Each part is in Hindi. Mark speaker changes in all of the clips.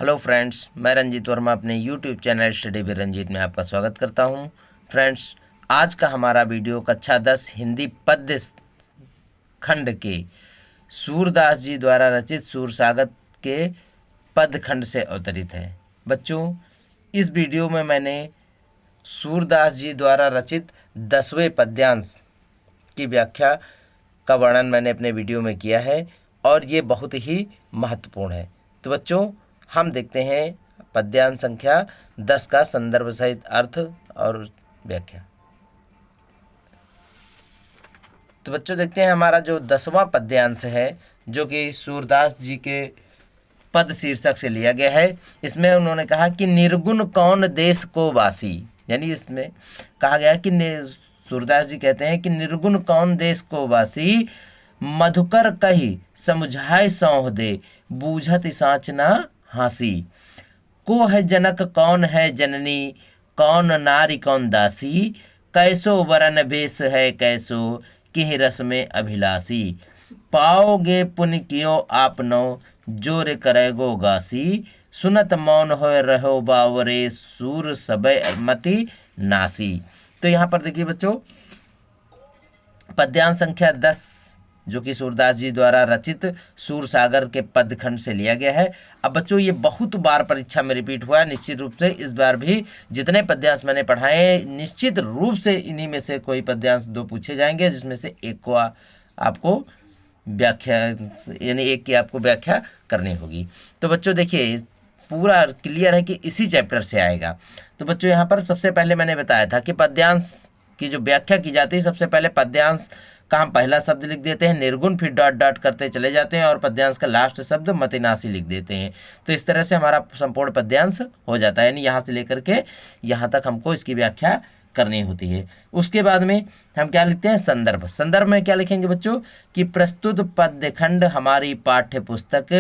Speaker 1: हेलो फ्रेंड्स, मैं रंजीत वर्मा अपने YouTube channel study with Ranjit में आपका स्वागत करता हूं। फ्रेंड्स, आज का हमारा वीडियो कक्षा 10 हिंदी पद्य खंड के सूरदास जी द्वारा रचित सूरसागर के पद्य खंड से अवतरित है। बच्चों, इस वीडियो में मैंने सूरदास जी द्वारा रचित 10वें पद्यांश की व्याख्या का वर्णन मैंने अपने वीडियो में किया है और ये बहुत ही महत्वपूर्ण है। तो बच्चों, हम देखते हैं पद्यांश संख्या 10 का संदर्भ सहित अर्थ और व्याख्या। तो बच्चों, देखते हैं हमारा जो 10वां पद्यांश है जो कि सूरदास जी के पद शीर्षक से लिया गया है। इसमें उन्होंने कहा कि निर्गुण कौन देश को वासी, यानी इसमें कहा गया कि सूरदास जी कहते हैं कि निर्गुण कौन देश को वासी, मधुकर कही समझाए सौंह दे, बूझत साचना हासी। को है जनक कौन है जननी, कौन नारी कौन दासी, कैसो वरन भेष है कैसो, किहि रस में अभिलाषी। पाओगे पुण्य कियो आपनो, जोर करेगो गासी, सुनत मौन होय रहो बावरे, सूर सबे मति नासी। तो यहाँ पर देखिए बच्चों, पद्यांश संख्या 10 जो कि सूरदास जी द्वारा रचित सूरसागर के पद्य खंड से लिया गया है। अब बच्चों, ये बहुत बार परीक्षा में रिपीट हुआ है। निश्चित रूप से इस बार भी जितने पद्यांश मैंने पढ़ाए, निश्चित रूप से इन्हीं में से कोई पद्यांश 2 पूछे जाएंगे, जिसमें से एक को आपको व्याख्या, यानी एक की आपको व्याख्या करनी होगी। तो बच्चों देखिए, पूरा क्लियर है कि इसी चैप्टर से आएगा। तो बच्चों, यहाँ पर सबसे पहले मैंने बताया था कि पद्यांश की जो व्याख्या की जाती है, सबसे पहले पद्यांश का हम पहला शब्द लिख देते हैं निर्गुण, फिर डॉट डॉट करते चले जाते हैं और पद्यांश का लास्ट शब्द मतिनासी लिख देते हैं। तो इस तरह से हमारा संपूर्ण पद्यांश हो जाता है, यानी यहाँ से लेकर के यहाँ तक हमको इसकी व्याख्या करनी होती है। उसके बाद में हम क्या लिखते हैं, संदर्भ। संदर्भ में क्या लिखेंगे बच्चों कि प्रस्तुत पद्य खंड हमारी पाठ्य पुस्तक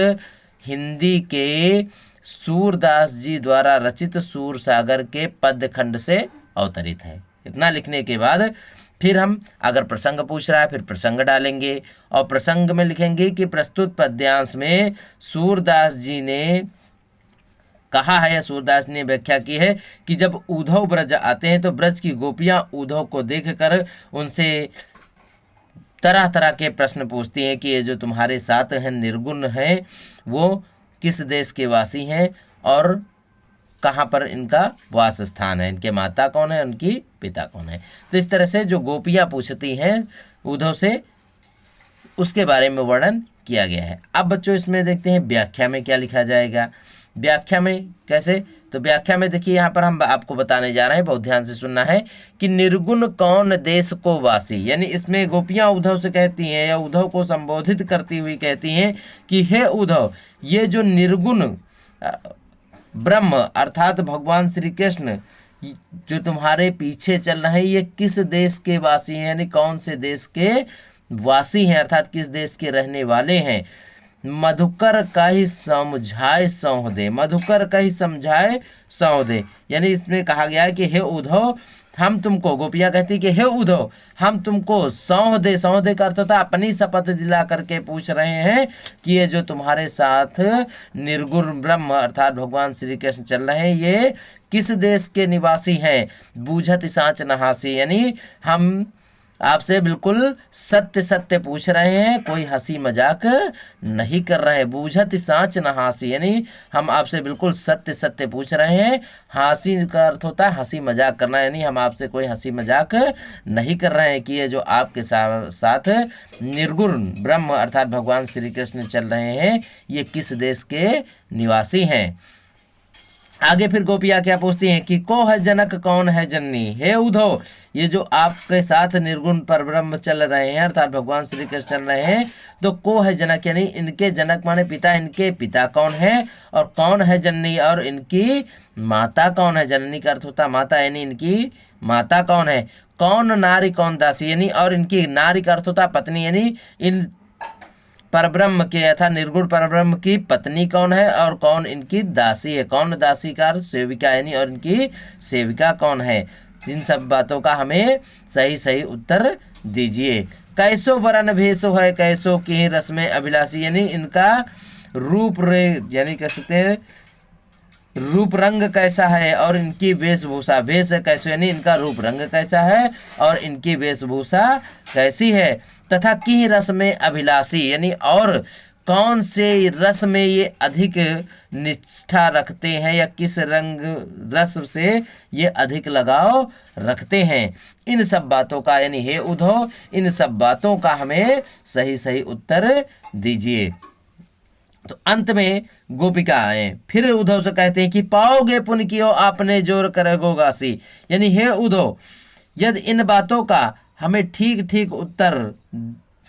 Speaker 1: हिंदी के सूरदास जी द्वारा रचित सूरसागर के पद्य खंड से अवतरित है। इतना लिखने के बाद फिर हम अगर प्रसंग पूछ रहा है फिर प्रसंग डालेंगे और प्रसंग में लिखेंगे कि प्रस्तुत पद्यांश में सूरदास जी ने कहा है या सूरदास ने व्याख्या की है कि जब उद्धव ब्रज आते हैं तो ब्रज की गोपियां उद्धव को देखकर उनसे तरह तरह के प्रश्न पूछती हैं कि ये जो तुम्हारे साथ हैं निर्गुण हैं वो किस देश के वासी हैं और कहाँ पर इनका वास स्थान है, इनके माता कौन है, उनकी पिता कौन है। तो इस तरह से जो गोपियाँ पूछती हैं उद्धव से, उसके बारे में वर्णन किया गया है। अब बच्चों, इसमें देखते हैं व्याख्या में क्या लिखा जाएगा। व्याख्या में कैसे, तो व्याख्या में देखिए यहाँ पर हम आपको बताने जा रहे हैं, बहुत ध्यान से सुनना है कि निर्गुण कौन देश को वासी, यानी इसमें गोपियाँ उद्धव से कहती हैं या उद्धव को संबोधित करती हुई कहती हैं कि हे उद्धव, ये जो निर्गुण ब्रह्म अर्थात भगवान श्री कृष्ण जो तुम्हारे पीछे चल रहे हैं, ये किस देश के वासी हैं, यानी कौन से देश के वासी हैं, अर्थात किस देश के रहने वाले हैं। मधुकर का ही समझाए सौंह दे, मधुकर का ही समझाए सौंह दे, यानी इसमें कहा गया है कि हे उद्धव, हम तुमको, गोपियाँ कहती कि हे उद्धव, हम तुमको सौंह दे, सौंह दे का अर्थ होता है अपनी शपथ दिला करके पूछ रहे हैं कि ये जो तुम्हारे साथ निर्गुण ब्रह्म अर्थात भगवान श्री कृष्ण चल रहे हैं, ये किस देश के निवासी हैं। बूझत साच नहासी, यानी हम आपसे बिल्कुल सत्य सत्य पूछ रहे हैं, कोई हंसी मजाक नहीं कर रहे हैं। बूझत साच न हासी, यानी हम आपसे बिल्कुल सत्य सत्य पूछ रहे हैं। हासी का अर्थ होता है हंसी मजाक करना, यानी हम आपसे कोई हंसी मजाक नहीं कर रहे हैं कि ये जो आपके साथ निर्गुण ब्रह्म अर्थात भगवान श्री कृष्ण चल रहे हैं, ये किस देश के निवासी हैं। आगे फिर गोपियाँ क्या पूछती हैं कि को है जनक कौन है जननी, हे उद्धव, ये जो आपके साथ निर्गुण परब्रह्म चल रहे हैं अर्थात भगवान श्री कृष्ण चल रहे हैं, तो को है जनक, यानी इनके जनक माने पिता, इनके पिता कौन है और कौन है जननी और इनकी माता कौन है। जननी का अर्थ होता है माता, यानी इनकी माता कौन है। कौन नारी कौन दासी, यानी और इनकी नारी का अर्थ होता है पत्नी, यानी इन परब्रह्म के अर्थात निर्गुण परब्रह्म की पत्नी कौन है और कौन इनकी दासी है। कौन दासी का सेविका, यानी और इनकी सेविका कौन है। इन सब बातों का हमें सही सही उत्तर दीजिए। कैसो वरन भेषो है कैसो की रस में अभिलाषी, यानी इनका रूप रे, यानी कह सकते हैं रूप रंग कैसा है और इनकी वेशभूषा, वेश कैसे यानी इनका रूप रंग कैसा है और इनकी वेशभूषा कैसी है, तथा किस रस में अभिलाषी यानी और कौन से रस में ये अधिक निष्ठा रखते हैं या किस रंग रस से ये अधिक लगाव रखते हैं। इन सब बातों का यानी हे उद्धव, इन सब बातों का हमें सही सही उत्तर दीजिए। तो अंत में गोपिकाएं फिर उद्धव से कहते हैं कि पाओगे पुण्य कियो आपने जोर करेगो गासी, यानी हे उद्धव यदि इन बातों का हमें ठीक ठीक उत्तर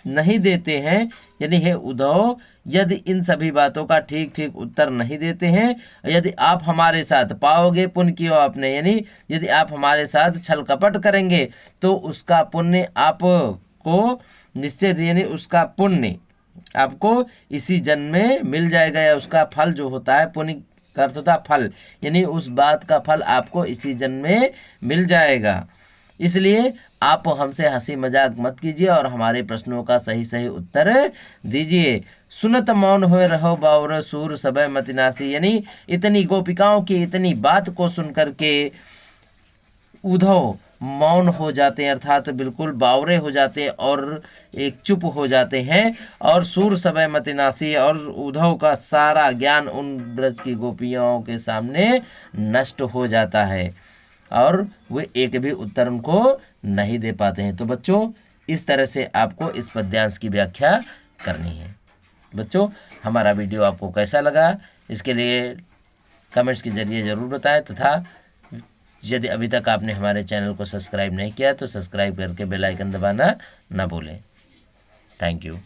Speaker 1: नहीं देते हैं, यानी हे उद्धव यदि इन सभी बातों का ठीक ठीक उत्तर नहीं देते हैं, यदि आप हमारे साथ पाओगे पुण्य कियो आपने, यानी यदि आप हमारे साथ छल कपट करेंगे तो उसका पुण्य आपको निश्चित यानी उसका पुण्य आपको इसी जन्म में मिल जाएगा, या उसका फल जो होता है पुण्य का अर्थ होता है फल, यानी उस बात का फल आपको इसी जन्म में मिल जाएगा। इसलिए आप हमसे हंसी मजाक मत कीजिए और हमारे प्रश्नों का सही सही उत्तर दीजिए। सुनत मौन हुए रहो बावर सूर सबय मतिनासी, यानी इतनी गोपिकाओं की इतनी बात को सुनकर के उद्धव मौन हो जाते हैं, अर्थात बिल्कुल बावरे हो जाते हैं और एक चुप हो जाते हैं, और सूर सबय मतिनासी और उद्धव का सारा ज्ञान उन ब्रज की गोपियों के सामने नष्ट हो जाता है और वे एक भी उत्तर उनको नहीं दे पाते हैं। तो बच्चों इस तरह से आपको इस पद्यांश की व्याख्या करनी है। बच्चों हमारा वीडियो आपको कैसा लगा इसके लिए कमेंट्स के जरिए ज़रूर बताएं, तथा यदि अभी तक आपने हमारे चैनल को सब्सक्राइब नहीं किया तो सब्सक्राइब करके बेल आइकन दबाना ना भूलें। Thank you.